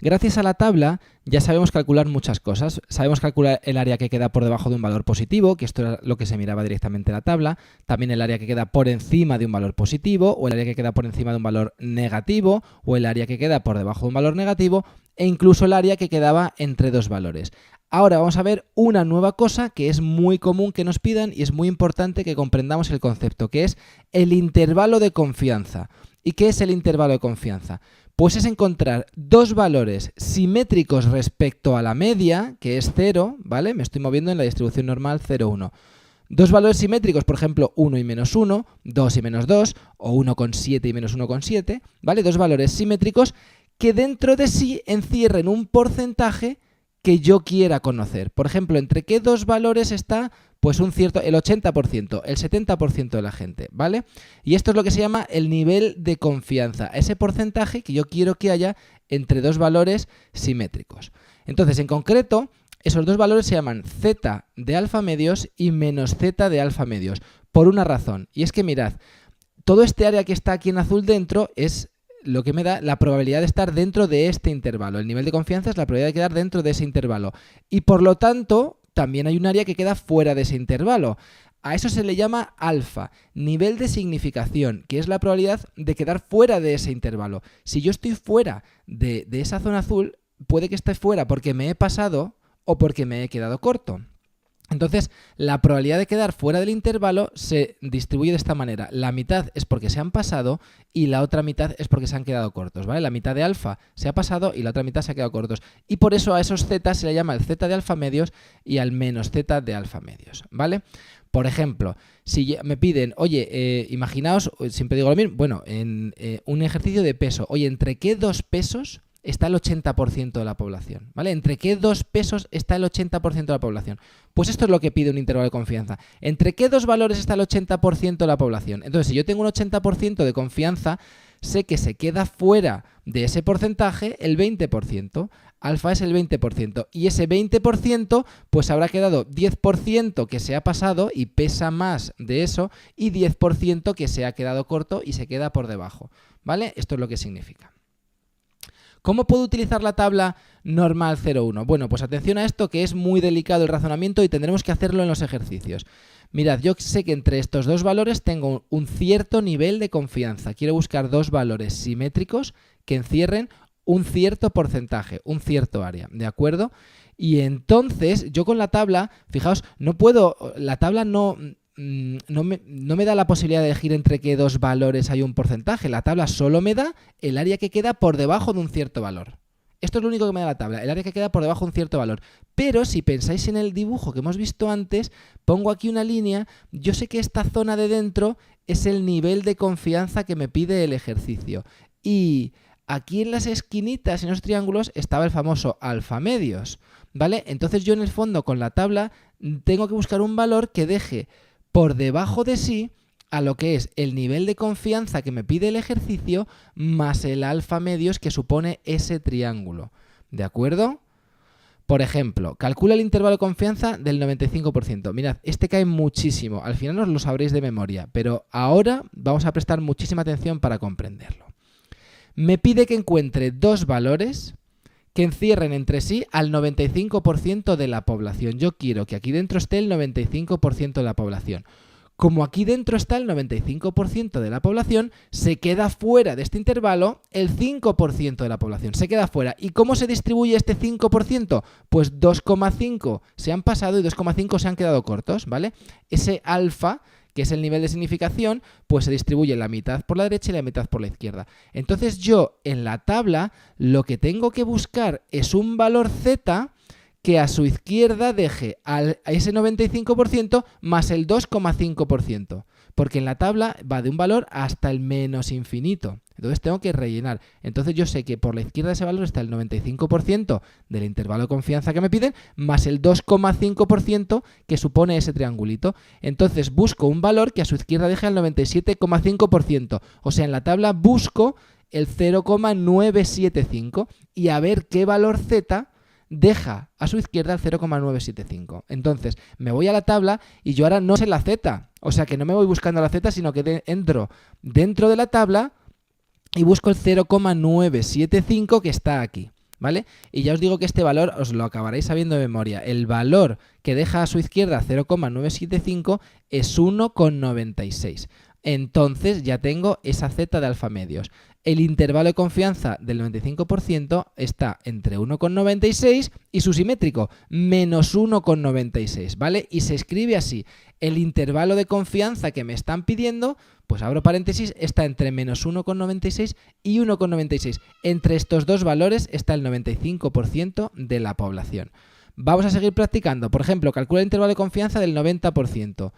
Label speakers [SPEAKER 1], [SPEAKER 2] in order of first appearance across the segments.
[SPEAKER 1] Gracias a la tabla ya sabemos calcular muchas cosas. Sabemos calcular el área que queda por debajo de un valor positivo, que esto era lo que se miraba directamente en la tabla. También el área que queda por encima de un valor positivo, o el área que queda por encima de un valor negativo, o el área que queda por debajo de un valor negativo, e incluso el área que quedaba entre dos valores. Ahora vamos a ver una nueva cosa que es muy común que nos pidan y es muy importante que comprendamos el concepto, que es el intervalo de confianza. ¿Y qué es el intervalo de confianza? Pues es encontrar dos valores simétricos respecto a la media, que es 0, ¿vale? Me estoy moviendo en la distribución normal 0, 1. Dos valores simétricos, por ejemplo, 1 y menos 1, 2 y menos 2, o 1,7 y menos 1,7, ¿vale? Dos valores simétricos que dentro de sí encierren un porcentaje que yo quiera conocer. Por ejemplo, ¿entre qué dos valores está pues el 80%, el 70% de la gente, ¿vale? Y esto es lo que se llama el nivel de confianza, ese porcentaje que yo quiero que haya entre dos valores simétricos. Entonces, en concreto, esos dos valores se llaman z de alfa medios y menos z de alfa medios, por una razón, y es que mirad, todo este área que está aquí en azul dentro es lo que me da la probabilidad de estar dentro de este intervalo. El nivel de confianza es la probabilidad de quedar dentro de ese intervalo. Y por lo tanto, también hay un área que queda fuera de ese intervalo. A eso se le llama alfa, nivel de significación, que es la probabilidad de quedar fuera de ese intervalo. Si yo estoy fuera de esa zona azul, puede que esté fuera porque me he pasado o porque me he quedado corto. Entonces, la probabilidad de quedar fuera del intervalo se distribuye de esta manera. La mitad es porque se han pasado y la otra mitad es porque se han quedado cortos, ¿vale? La mitad de alfa se ha pasado y la otra mitad se ha quedado cortos. Y por eso a esos z se le llama el z de alfa medios y al menos z de alfa medios, ¿vale? Por ejemplo, si me piden, oye, imaginaos, siempre digo lo mismo, bueno, en un ejercicio de peso, oye, ¿entre qué dos pesos está el 80% de la población? ¿Vale? ¿Entre qué dos pesos está el 80% de la población? Pues esto es lo que pide un intervalo de confianza. ¿Entre qué dos valores está el 80% de la población? Entonces, si yo tengo un 80% de confianza, sé que se queda fuera de ese porcentaje el 20%. Alfa es el 20%. Y ese 20% pues habrá quedado 10% que se ha pasado y pesa más de eso y 10% que se ha quedado corto y se queda por debajo. ¿Vale? Esto es lo que significa. ¿Cómo puedo utilizar la tabla normal 0,1? Bueno, pues atención a esto que es muy delicado el razonamiento y tendremos que hacerlo en los ejercicios. Mirad, yo sé que entre estos dos valores tengo un cierto nivel de confianza. Quiero buscar dos valores simétricos que encierren un cierto porcentaje, un cierto área, ¿de acuerdo? Y entonces yo con la tabla, fijaos, no puedo, la tabla no me da la posibilidad de elegir entre qué dos valores hay un porcentaje. La tabla solo me da el área que queda por debajo de un cierto valor. Esto es lo único que me da la tabla, el área que queda por debajo de un cierto valor. Pero si pensáis en el dibujo que hemos visto antes, pongo aquí una línea, yo sé que esta zona de dentro es el nivel de confianza que me pide el ejercicio. Y aquí en las esquinitas, en los triángulos, estaba el famoso alfa medios, ¿vale? Entonces yo en el fondo con la tabla tengo que buscar un valor que deje por debajo de sí a lo que es el nivel de confianza que me pide el ejercicio más el alfa medios que supone ese triángulo. ¿De acuerdo? Por ejemplo, calcula el intervalo de confianza del 95%. Mirad, este cae muchísimo. Al final os lo sabréis de memoria, pero ahora vamos a prestar muchísima atención para comprenderlo. Me pide que encuentre dos valores que encierren entre sí al 95% de la población. Yo quiero que aquí dentro esté el 95% de la población. Como aquí dentro está el 95% de la población, se queda fuera de este intervalo el 5% de la población. Se queda fuera. ¿Y cómo se distribuye este 5%? Pues 2,5 se han pasado y 2,5 se han quedado cortos, ¿vale? Ese alfa, que es el nivel de significación, pues se distribuye la mitad por la derecha y la mitad por la izquierda. Entonces yo en la tabla lo que tengo que buscar es un valor z que a su izquierda deje a ese 95% más el 2,5%, porque en la tabla va de un valor hasta el menos infinito. Entonces tengo que rellenar. Entonces yo sé que por la izquierda de ese valor está el 95% del intervalo de confianza que me piden, más el 2,5% que supone ese triangulito. Entonces busco un valor que a su izquierda deje el 97,5%. O sea, en la tabla busco el 0,975 y a ver qué valor z deja a su izquierda el 0,975. Entonces me voy a la tabla y yo ahora no sé la z. O sea que no me voy buscando la z, sino que entro dentro de la tabla y busco el 0,975 que está aquí. ¿vale? Y ya os digo que este valor os lo acabaréis sabiendo de memoria. El valor que deja a su izquierda 0,975 es 1,96. Entonces ya tengo esa z de alfa medios. El intervalo de confianza del 95% está entre 1,96 y su simétrico, menos 1,96, ¿vale? Y se escribe así. El intervalo de confianza que me están pidiendo, pues abro paréntesis, está entre menos 1,96 y 1,96. Entre estos dos valores está el 95% de la población. Vamos a seguir practicando. Por ejemplo, calcula el intervalo de confianza del 90%.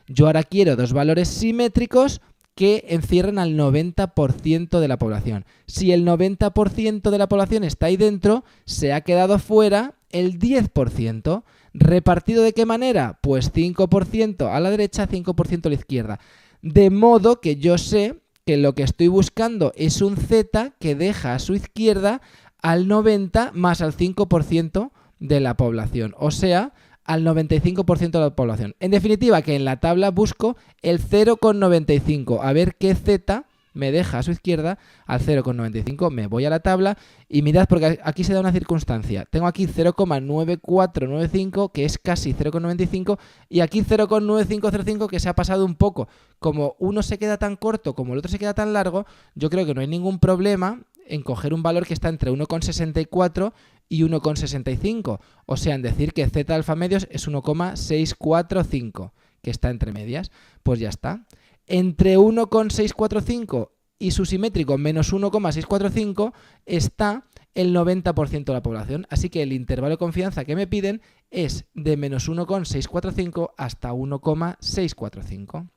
[SPEAKER 1] Yo ahora quiero dos valores simétricos que encierren al 90% de la población. Si el 90% de la población está ahí dentro, se ha quedado fuera el 10%. ¿Repartido de qué manera? Pues 5% a la derecha, 5% a la izquierda. De modo que yo sé que lo que estoy buscando es un z que deja a su izquierda al 90 más al 5% de la población. O sea, al 95% de la población. En definitiva, que en la tabla busco el 0,95. A ver qué z me deja a su izquierda al 0,95. Me voy a la tabla y mirad, porque aquí se da una circunstancia. Tengo aquí 0,9495, que es casi 0,95, y aquí 0,9505, que se ha pasado un poco. Como uno se queda tan corto como el otro se queda tan largo, yo creo que no hay ningún problema en coger un valor que está entre 1,64 y 1,65. O sea, en decir que z alfa medios es 1,645, que está entre medias. Pues ya está. Entre 1,645 y su simétrico menos 1,645 está el 90% de la población. Así que el intervalo de confianza que me piden es de menos 1,645 hasta 1,645.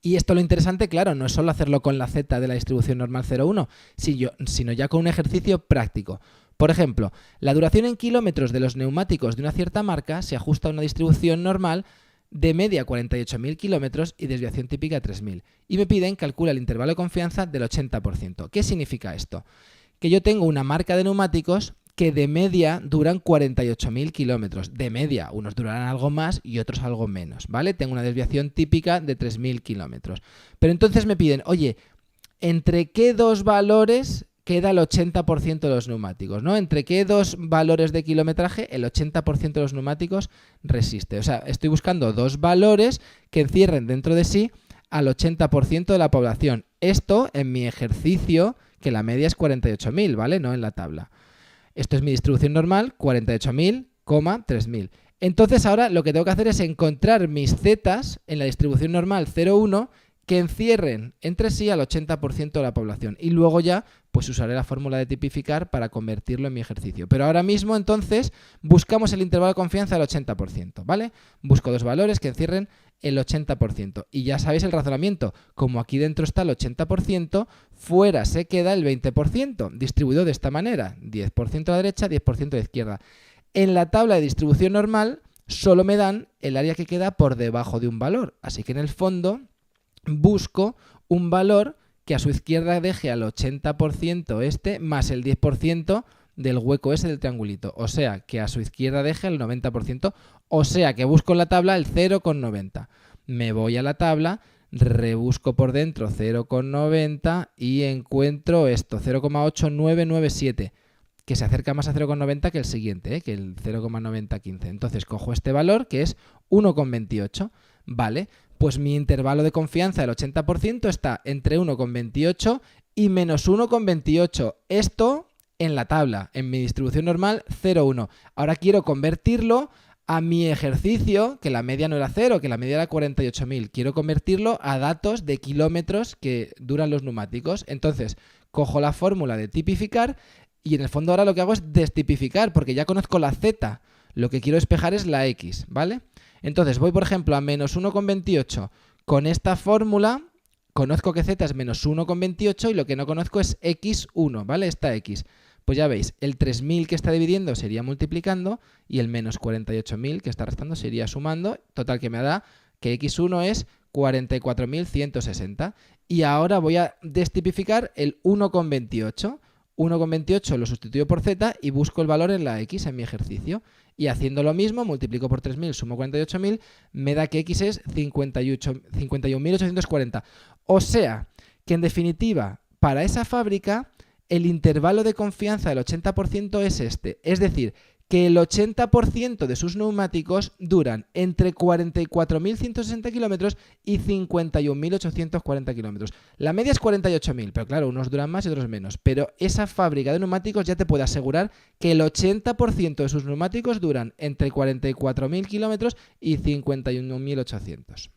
[SPEAKER 1] Y esto lo interesante, claro, no es solo hacerlo con la z de la distribución normal 0,1, sino ya con un ejercicio práctico. Por ejemplo, la duración en kilómetros de los neumáticos de una cierta marca se ajusta a una distribución normal de media 48.000 kilómetros y desviación típica 3.000. Y me piden calcula el intervalo de confianza del 80%. ¿Qué significa esto? Que yo tengo una marca de neumáticos que de media duran 48.000 kilómetros. De media, unos durarán algo más y otros algo menos, ¿vale? Tengo una desviación típica de 3.000 kilómetros. Pero entonces me piden, oye, ¿entre qué dos valores queda el 80% de los neumáticos, ¿no? ¿Entre qué dos valores de kilometraje el 80% de los neumáticos resiste? O sea, estoy buscando dos valores que encierren dentro de sí al 80% de la población. Esto en mi ejercicio, que la media es 48.000, ¿vale? No en la tabla. Esto es mi distribución normal, 48.000, 3.000. Entonces ahora lo que tengo que hacer es encontrar mis zetas en la distribución normal 0,1 que encierren entre sí al 80% de la población. Y luego ya pues usaré la fórmula de tipificar para convertirlo en mi ejercicio. Pero ahora mismo entonces buscamos el intervalo de confianza del 80%, ¿vale? Busco dos valores que encierren el 80%. Y ya sabéis el razonamiento. Como aquí dentro está el 80%, fuera se queda el 20%, distribuido de esta manera. 10% a la derecha, 10% a la izquierda. En la tabla de distribución normal solo me dan el área que queda por debajo de un valor. Así que en el fondo busco un valor que a su izquierda deje al 80% este más el 10% del hueco ese del triangulito. O sea, que a su izquierda deje el 90%. O sea, que busco en la tabla el 0,90. Me voy a la tabla, rebusco por dentro 0,90 y encuentro esto, 0,8997, que se acerca más a 0,90 que el siguiente, que el 0,9015. Entonces cojo este valor, que es 1,28. Vale, pues mi intervalo de confianza del 80% está entre 1,28 y menos 1,28. Esto en la tabla, en mi distribución normal 0,1. Ahora quiero convertirlo a mi ejercicio, que la media no era 0, que la media era 48.000. Quiero convertirlo a datos de kilómetros que duran los neumáticos. Entonces, cojo la fórmula de tipificar y en el fondo ahora lo que hago es destipificar, porque ya conozco la z. Lo que quiero despejar es la x, ¿vale? Entonces voy, por ejemplo, a menos 1,28. Con esta fórmula conozco que z es menos 1,28 y lo que no conozco es x1, ¿vale? Esta x. Pues ya veis, el 3.000 que está dividiendo sería multiplicando y el menos 48.000 que está restando sería sumando. Total que me da que x1 es 44.160. Y ahora voy a destipificar el 1,28. 1,28 lo sustituyo por z y busco el valor en la x en mi ejercicio. Y haciendo lo mismo, multiplico por 3.000, sumo 48.000, me da que x es 51.840. O sea, que en definitiva, para esa fábrica, el intervalo de confianza del 80% es este. Es decir, que el 80% de sus neumáticos duran entre 44.160 kilómetros y 51.840 kilómetros. La media es 48.000, pero claro, unos duran más y otros menos. Pero esa fábrica de neumáticos ya te puede asegurar que el 80% de sus neumáticos duran entre 44.000 kilómetros y 51.800.